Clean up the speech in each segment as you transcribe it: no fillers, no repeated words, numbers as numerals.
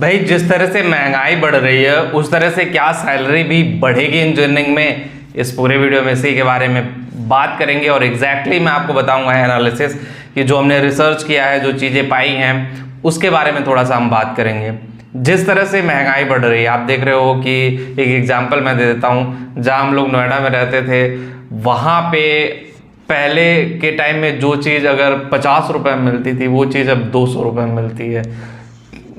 भाई जिस तरह से महंगाई बढ़ रही है उस तरह से क्या सैलरी भी बढ़ेगी इंजीनियरिंग में, इस पूरे वीडियो में इसी के बारे में बात करेंगे। और एग्जैक्टली मैं आपको बताऊंगा एनालिसिस कि जो हमने रिसर्च किया है, जो चीज़ें पाई हैं उसके बारे में थोड़ा सा हम बात करेंगे। जिस तरह से महंगाई बढ़ रही है, आप देख रहे हो कि एक एग्जाम्पल मैं दे देता हूँ। जहाँ हम लोग नोएडा में रहते थे, वहाँ पे पहले के टाइम में जो चीज़ अगर 50 रुपये में मिलती थी वो चीज़ अब 200 रुपये में मिलती है।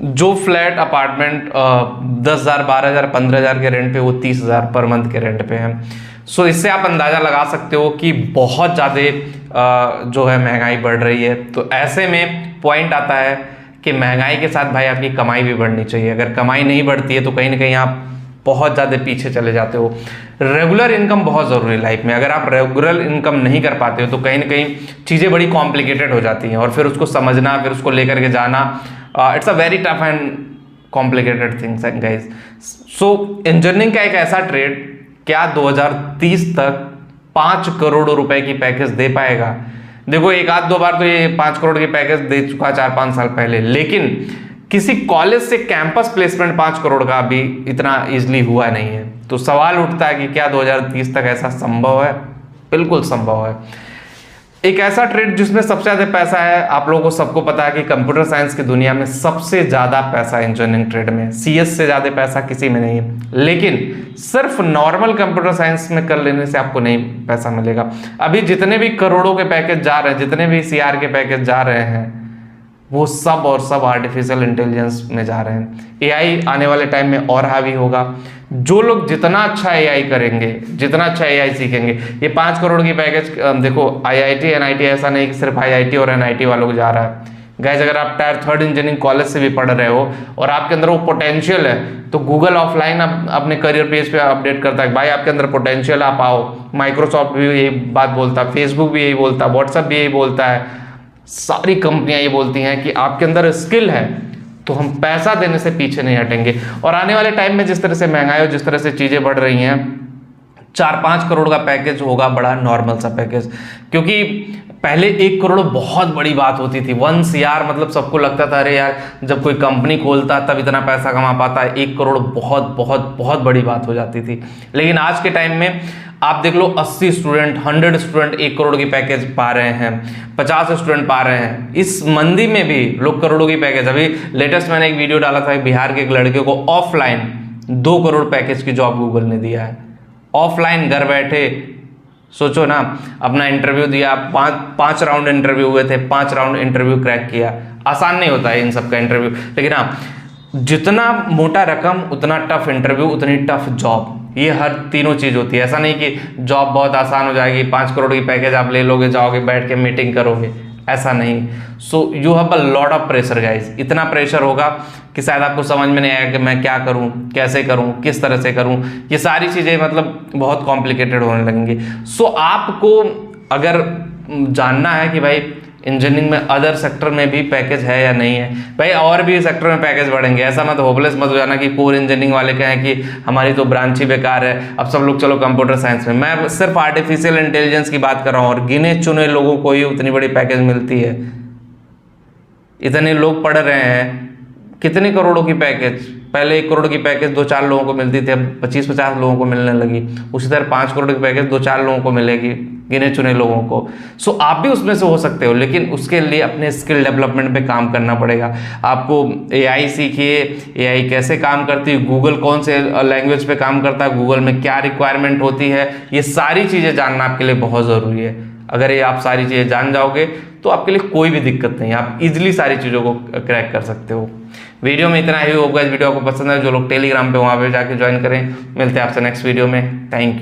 जो फ्लैट अपार्टमेंट 10,000, 12,000, 15,000 के रेंट पे, वो 30,000 पर मंथ के रेंट पे है। सो इससे आप अंदाज़ा लगा सकते हो कि बहुत ज़्यादा जो है महंगाई बढ़ रही है। तो ऐसे में पॉइंट आता है कि महंगाई के साथ भाई आपकी कमाई भी बढ़नी चाहिए। अगर कमाई नहीं बढ़ती है तो कहीं ना कहीं आप बहुत ज़्यादा पीछे चले जाते हो। रेगुलर इनकम बहुत ज़रूरी है लाइफ में। अगर आप रेगुलर इनकम नहीं कर पाते हो तो कहीं ना कहीं चीज़ें बड़ी कॉम्प्लिकेटेड हो जाती हैं, और फिर उसको समझना, फिर उसको लेकर के जाना, it's a very tough and complicated things guys. So engineering का एक ऐसा ट्रेड क्या 2030 तक 5 करोड़ रुपए की पैकेज दे पाएगा? देखो, एक आध दो बार तो ये 5 करोड़ की पैकेज दे चुका 4-5 साल पहले, लेकिन किसी कॉलेज से कैंपस प्लेसमेंट 5 करोड़ का अभी इतना इजीली हुआ नहीं है। तो सवाल उठता है कि क्या 2030 तक ऐसा संभव है? बिल्कुल संभव है। एक ऐसा ट्रेड जिसमें सबसे ज्यादा पैसा है, आप लोगों को सबको पता है कि कंप्यूटर साइंस की दुनिया में सबसे ज्यादा पैसा इंजीनियरिंग ट्रेड में, सीएस से ज्यादा पैसा किसी में नहीं है। लेकिन सिर्फ नॉर्मल कंप्यूटर साइंस में कर लेने से आपको नहीं पैसा मिलेगा। अभी जितने भी करोड़ों के पैकेज जा रहे हैं, जितने भी सीआर के पैकेज जा रहे हैं, वो सब और सब आर्टिफिशियल इंटेलिजेंस में जा रहे हैं। एआई आने वाले टाइम में और हावी होगा। जो लोग जितना अच्छा एआई करेंगे, जितना अच्छा एआई सीखेंगे, ये 5 करोड़ की पैकेज देखो, आईआईटी एनआईटी ऐसा नहीं कि सिर्फ आईआईटी और एनआईटी वालों को जा रहा है। गाइस, अगर आप टायर 3 इंजीनियरिंग कॉलेज से भी पढ़ रहे हो और आपके अंदर वो पोटेंशियल है, तो गूगल ऑफलाइन अपने करियर पेज पे अपडेट करता है, भाई आपके अंदर पोटेंशियल, आप आओ। माइक्रोसॉफ्ट भी यही बात बोलता है, फेसबुक भी यही बोलता है, व्हाट्सएप भी यही बोलता है, सारी कंपनियां ये बोलती हैं कि आपके अंदर स्किल है तो हम पैसा देने से पीछे नहीं हटेंगे। और आने वाले टाइम में जिस तरह से महंगाई और जिस तरह से चीजें बढ़ रही हैं, 4-5 करोड़ का पैकेज होगा बड़ा नॉर्मल सा पैकेज। क्योंकि पहले 1 करोड़ बहुत बड़ी बात होती थी। 1 CR मतलब सबको लगता था अरे यार, जब कोई कंपनी खोलता तब इतना पैसा कमा पाता है। 1 करोड़ बहुत बहुत बहुत बड़ी बात हो जाती थी। लेकिन आज के टाइम में आप देख लो, 80 स्टूडेंट, 100 स्टूडेंट 1 करोड़ की पैकेज पा रहे हैं, 50 स्टूडेंट पा रहे हैं। इस मंदी में भी लोग करोड़ों की पैकेज। अभी लेटेस्ट मैंने एक वीडियो डाला था, बिहार के एक लड़के को ऑफलाइन 2 करोड़ पैकेज की जॉब गूगल ने दिया है। ऑफलाइन घर बैठे, सोचो ना, अपना इंटरव्यू दिया, 5 राउंड इंटरव्यू हुए थे, 5 राउंड इंटरव्यू क्रैक किया। आसान नहीं होता है इन सब का इंटरव्यू, लेकिन हाँ, जितना मोटा रकम उतना टफ इंटरव्यू, उतनी टफ जॉब। ये हर तीनों चीज होती है। ऐसा नहीं कि जॉब बहुत आसान हो जाएगी, 5 करोड़ की पैकेज आप ले लोगे, जाओगे बैठ के मीटिंग करोगे, ऐसा नहीं। So you have a lot of pressure guys. इतना प्रेशर होगा कि शायद आपको समझ में नहीं आएगा कि मैं क्या करूं, कैसे करूं, किस तरह से करूं। ये सारी चीजें मतलब बहुत कॉम्प्लिकेटेड होने लगेंगी। सो आपको अगर जानना है कि भाई इंजीनियरिंग में अदर सेक्टर में भी पैकेज है या नहीं है, भाई और भी सेक्टर में पैकेज बढ़ेंगे। ऐसा मत होपलेस मत हो जाना कि कोर इंजीनियरिंग वाले कहें कि हमारी तो ब्रांच ही बेकार है, अब सब लोग चलो कंप्यूटर साइंस में। मैं सिर्फ आर्टिफिशियल इंटेलिजेंस की बात कर रहा हूँ, और गिने चुने लोगों को ही उतनी बड़ी पैकेज मिलती है। इतने लोग पढ़ रहे हैं, कितने करोड़ों की पैकेज? पहले 1 करोड़ की पैकेज 2-4 लोगों को मिलती थी, अब 25-50 लोगों को मिलने लगी। उसी तरह 5 करोड़ की पैकेज 2-4 लोगों को मिलेगी, गिने चुने लोगों को। सो आप भी उसमें से हो सकते हो, लेकिन उसके लिए अपने स्किल डेवलपमेंट पे काम करना पड़ेगा। आपको एआई सीखिए, एआई कैसे काम करती है, गूगल कौन से लैंग्वेज पे काम करता है, गूगल में क्या रिक्वायरमेंट होती है, ये सारी चीज़ें जानना आपके लिए बहुत ज़रूरी है। अगर ये आप सारी चीज़ें जान जाओगे तो आपके लिए कोई भी दिक्कत नहीं है, आप इजीली सारी चीज़ों को क्रैक कर सकते हो। वीडियो में इतना ही होगा। इस वीडियो आपको पसंद है, जो लोग टेलीग्राम पे वहाँ पे जाके ज्वाइन करें। मिलते हैं आपसे नेक्स्ट वीडियो में। Thank you.